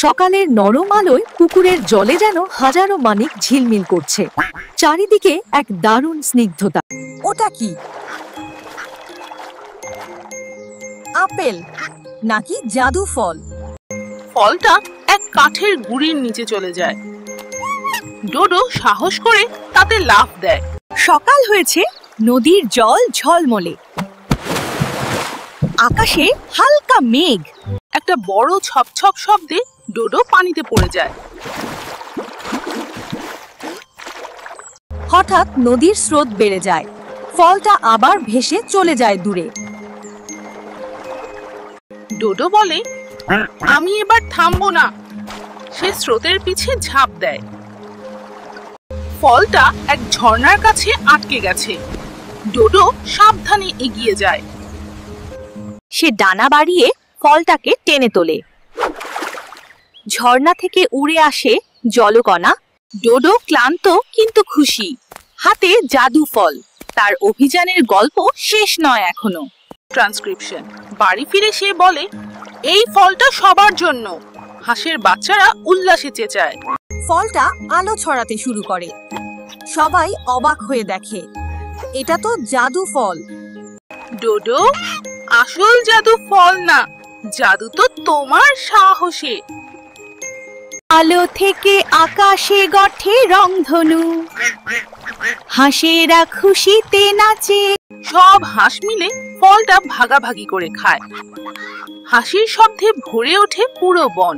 সকালের নরম আলোয় পুকুরের জলে যেন হাজারো মানিক ঝিলমিল করছে। চারিদিকে এক দারুণ স্নিগ্ধতা। ওটা কি? আপেল নাকি জাদু ফল? ফলটা এক কাঠের গুঁড়ির নিচে চলে যায়। ডোডো সাহস করে তাতে লাফ দেয়। সকাল হয়েছে, নদীর জল ঝলমলে, আকাশে হালকা মেঘ। একটা বড় ছপছপ শব্দে ডোডো পানিতে পড়ে যায়। হঠাৎ নদীর স্রোত বেড়ে যায়, ফলটা আবার ভেসে চলে যায় দূরে। ডোডো বলে, আমি এবার থামবো না। সে স্রোতের পিছে ঝাঁপ দেয়। ফলটা এক ঝর্ণার কাছে আটকে গেছে। ডোডো সাবধানে এগিয়ে যায়। সে ডানা বাড়িয়ে ফলটাকে টেনে তোলে। ঝর্ণা থেকে উড়ে আসে জলকণা। ডোডো ক্লান্ত কিন্তু খুশি। হাতে জাদু ফল। তার অভিযানের গল্প শেষ নয় এখনো। ট্রান্সক্রিপশন। বাড়ি ফিরে সে বলে, এই ফলটা সবার জন্য। হাঁসের বাচ্চারা উল্লাসে চেঁচায়। ফলটা আলো ছড়াতে শুরু করে। সবাই অবাক হয়ে দেখে, এটা তো জাদু ফল। ডোডো, আসল জাদু ফল না, জাদু তো তোমার সাহসে। আলো থেকে আকাশে গঠে রংধনু, হাঁসেরা খুশিতে নাচে। সব হাঁস মিলে ফলটা ভাগাভাগি করে খায়। হাসির শব্দে ভরে ওঠে পুরো বন।